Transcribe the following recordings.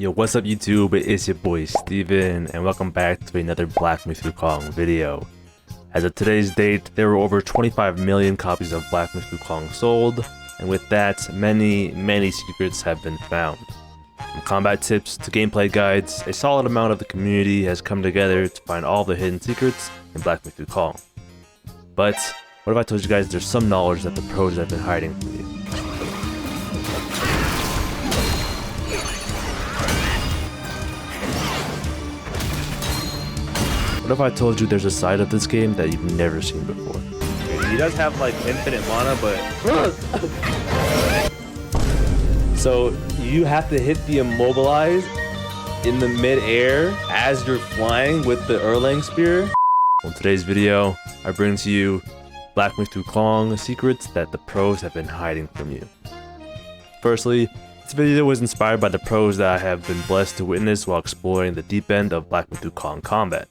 Yo, what's up YouTube? It's your boy Steven, and welcome back to another Black Myth Wukong video. As of today's date, there were over 25 million copies of Black Myth Wukong sold, and with that, many secrets have been found. From combat tips to gameplay guides, a solid amount of the community has come together to find all the hidden secrets in Black Myth Wukong. But what if I told you guys there's some knowledge that the pros have been hiding from you? What if I told you there's a side of this game that you've never seen before? He does have like infinite mana, but so you have to hit the immobilize in the mid-air as you're flying with the Erlang spear? In today's video, I bring to you Black Myth Wukong secrets that the pros have been hiding from you. Firstly, this video was inspired by the pros that I have been blessed to witness while exploring the deep end of Black Myth Wukong combat.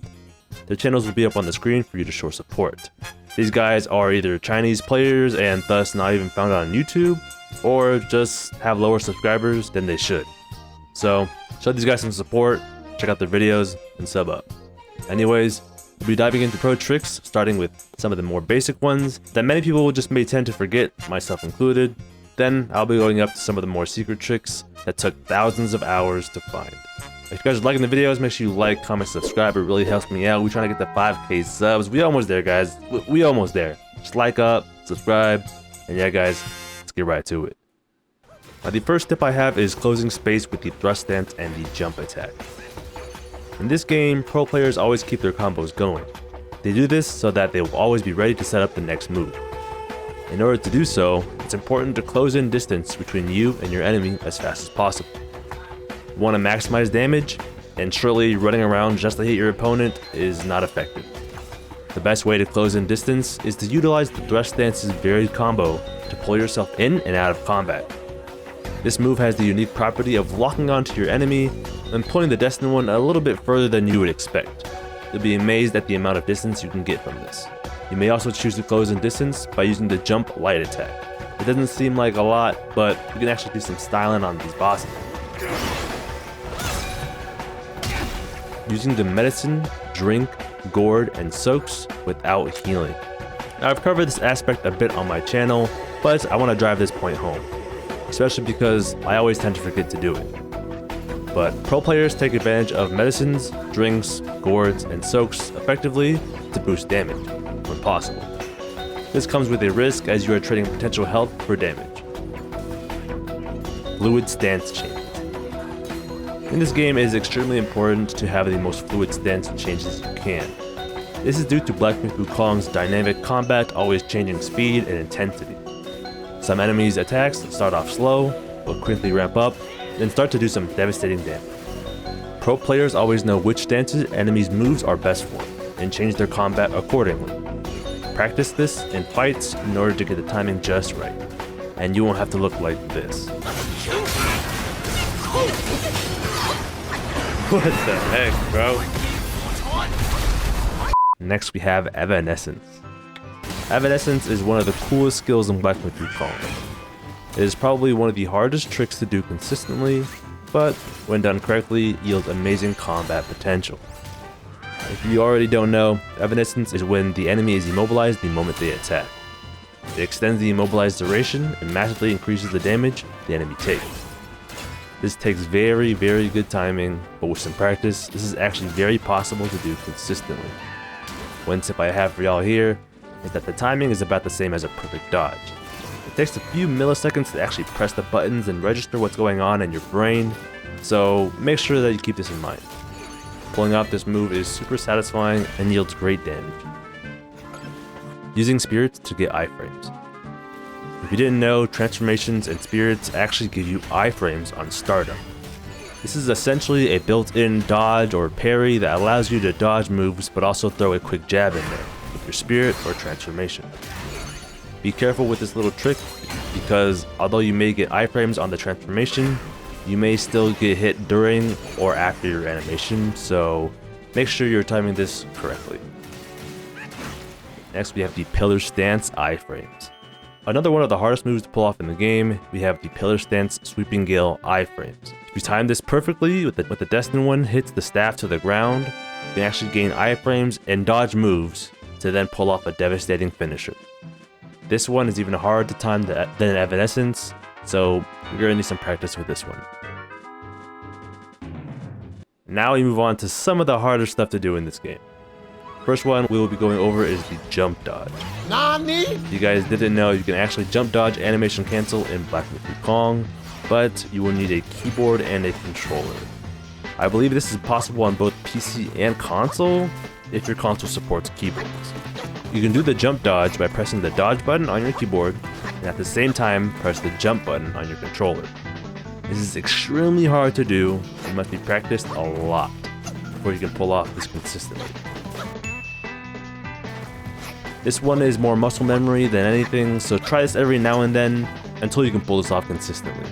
Their channels will be up on the screen for you to show support. These guys are either Chinese players and thus not even found on YouTube, or just have lower subscribers than they should. So, show these guys some support, check out their videos, and sub up. Anyways, we'll be diving into pro tricks, starting with some of the more basic ones that many people just may tend to forget, myself included. Then, I'll be going up to some of the more secret tricks that took thousands of hours to find. If you guys are liking the videos, make sure you like, comment, subscribe. It really helps me out. We're trying to get the 5K subs. We almost there, guys. We almost there. Just like up, subscribe, and yeah, guys, let's get right to it. Now, the first tip I have is closing space with the thrust stance and the jump attack. In this game, pro players always keep their combos going. They do this so that they will always be ready to set up the next move. In order to do so, it's important to close in distance between you and your enemy as fast as possible. You want to maximize damage, and surely running around just to hit your opponent is not effective. The best way to close in distance is to utilize the thrust stance's varied combo to pull yourself in and out of combat. This move has the unique property of locking onto your enemy and pulling the destined one a little bit further than you would expect. You'll be amazed at the amount of distance you can get from this. You may also choose to close in distance by using the jump light attack. It doesn't seem like a lot, but you can actually do some styling on these bosses. Using the medicine, drink, gourd, and soaks without healing. Now, I've covered this aspect a bit on my channel, but I want to drive this point home, especially because I always tend to forget to do it. But pro players take advantage of medicines, drinks, gourds, and soaks effectively to boost damage, when possible. This comes with a risk as you are trading potential health for damage. Fluid stance change. In this game, it is extremely important to have the most fluid stance changes you can. This is due to Black Myth Wukong's dynamic combat always changing speed and intensity. Some enemies' attacks start off slow, but quickly ramp up, then start to do some devastating damage. Pro players always know which stances enemies' moves are best for, and change their combat accordingly. Practice this in fights in order to get the timing just right, and you won't have to look like this. What the heck, bro? Next we have Evanescence. Evanescence is one of the coolest skills in Black Myth Wukong. It is probably one of the hardest tricks to do consistently, but when done correctly, yields amazing combat potential. If you already don't know, Evanescence is when the enemy is immobilized the moment they attack. It extends the immobilized duration and massively increases the damage the enemy takes. This takes very good timing, but with some practice, this is actually very possible to do consistently. One tip I have for y'all here is that the timing is about the same as a perfect dodge. It takes a few milliseconds to actually press the buttons and register what's going on in your brain, so make sure that you keep this in mind. Pulling off this move is super satisfying and yields great damage. Using spirits to get iframes. If you didn't know, transformations and spirits actually give you iframes on startup. This is essentially a built-in dodge or parry that allows you to dodge moves but also throw a quick jab in there with your spirit or transformation. Be careful with this little trick because although you may get iframes on the transformation, you may still get hit during or after your animation, so make sure you're timing this correctly. Next we have the pillar stance iframes. Another one of the hardest moves to pull off in the game, we have the Pillar Stance Sweeping Gale iframes. If you time this perfectly with the Destined one hits the staff to the ground, you can actually gain iframes and dodge moves to then pull off a devastating finisher. This one is even harder to time than Evanescence, so you're gonna need some practice with this one. Now we move on to some of the harder stuff to do in this game. First one we will be going over is the jump dodge. Nani? If you guys didn't know, you can actually jump dodge animation cancel in Black Myth: Wukong, but you will need a keyboard and a controller. I believe this is possible on both PC and console if your console supports keyboards. You can do the jump dodge by pressing the dodge button on your keyboard and at the same time press the jump button on your controller. This is extremely hard to do and must be practiced a lot before you can pull off this consistently. This one is more muscle memory than anything, so try this every now and then until you can pull this off consistently.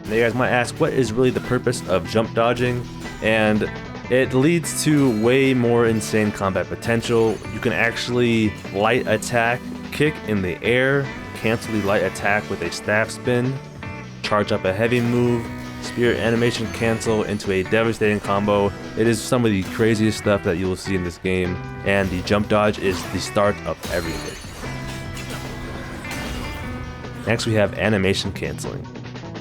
Now you guys might ask, what is really the purpose of jump dodging? And it leads to way more insane combat potential. You can actually light attack, kick in the air, cancel the light attack with a staff spin, charge up a heavy move, spirit animation cancel into a devastating combo. It is some of the craziest stuff that you will see in this game, and the jump dodge is the start of everything. Next we have animation canceling.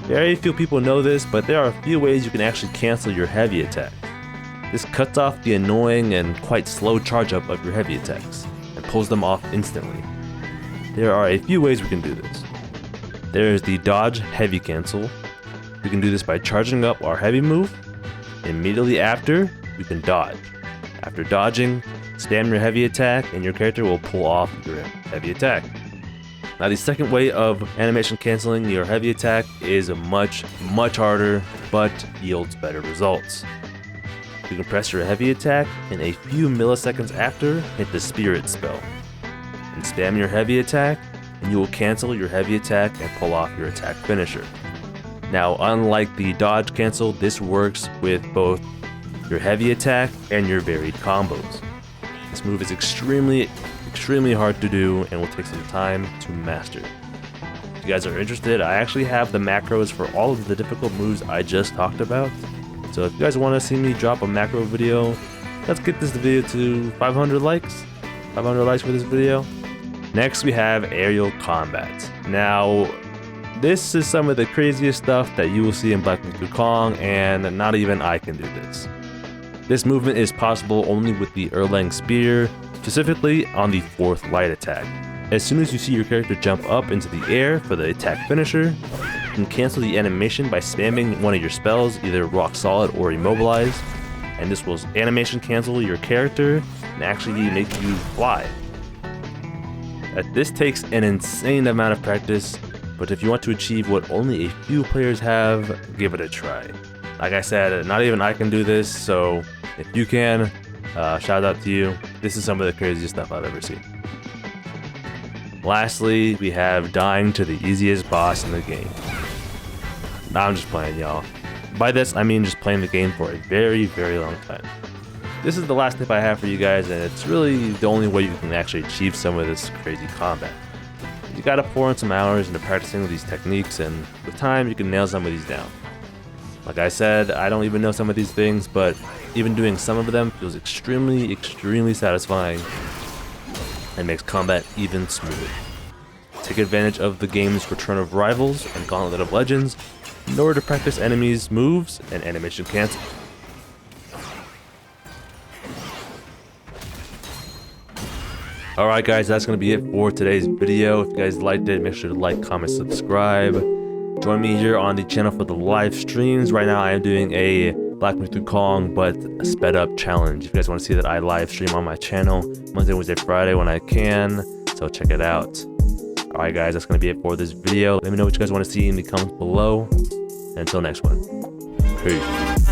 Very few people know this, but there are a few ways you can actually cancel your heavy attack. This cuts off the annoying and quite slow charge up of your heavy attacks, and pulls them off instantly. There are a few ways we can do this. There is the dodge heavy cancel. We can do this by charging up our heavy move. Immediately after, we can dodge. After dodging, spam your heavy attack and your character will pull off your heavy attack. Now the second way of animation canceling your heavy attack is much harder, but yields better results. You can press your heavy attack and a few milliseconds after, hit the spirit spell. And spam your heavy attack and you will cancel your heavy attack and pull off your attack finisher. Now, unlike the dodge cancel, this works with both your heavy attack and your varied combos. This move is extremely hard to do and will take some time to master. If you guys are interested, I actually have the macros for all of the difficult moves I just talked about. So if you guys want to see me drop a macro video, let's get this video to 500 likes. 500 likes for this video. Next we have aerial combat. Now, this is some of the craziest stuff that you will see in Black Myth: Wukong, and not even I can do this. This movement is possible only with the Erlang spear, specifically on the 4th light attack. As soon as you see your character jump up into the air for the attack finisher, you can cancel the animation by spamming one of your spells, either Rock Solid or Immobilize, and this will animation cancel your character and actually make you fly. This takes an insane amount of practice, but if you want to achieve what only a few players have, give it a try. Like I said, not even I can do this, so if you can, shout out to you. This is some of the craziest stuff I've ever seen. Lastly, we have dying to the easiest boss in the game. Nah, I'm just playing, y'all. By this, I mean just playing the game for a very long time. This is the last tip I have for you guys, and it's really the only way you can actually achieve some of this crazy combat. You gotta pour in some hours into practicing these techniques, and with time you can nail some of these down. Like I said, I don't even know some of these things, but even doing some of them feels extremely satisfying and makes combat even smoother. Take advantage of the game's Return of Rivals and Gauntlet of Legends in order to practice enemies' moves and animation cancel. Alright guys, that's going to be it for today's video. If you guys liked it, make sure to like, comment, subscribe. Join me here on the channel for the live streams. Right now I am doing a Black Myth: Wukong, but a sped up challenge. If you guys want to see that, I live stream on my channel Monday, Wednesday, Friday when I can, so check it out. Alright guys, that's going to be it for this video. Let me know what you guys want to see in the comments below. And until next one, peace.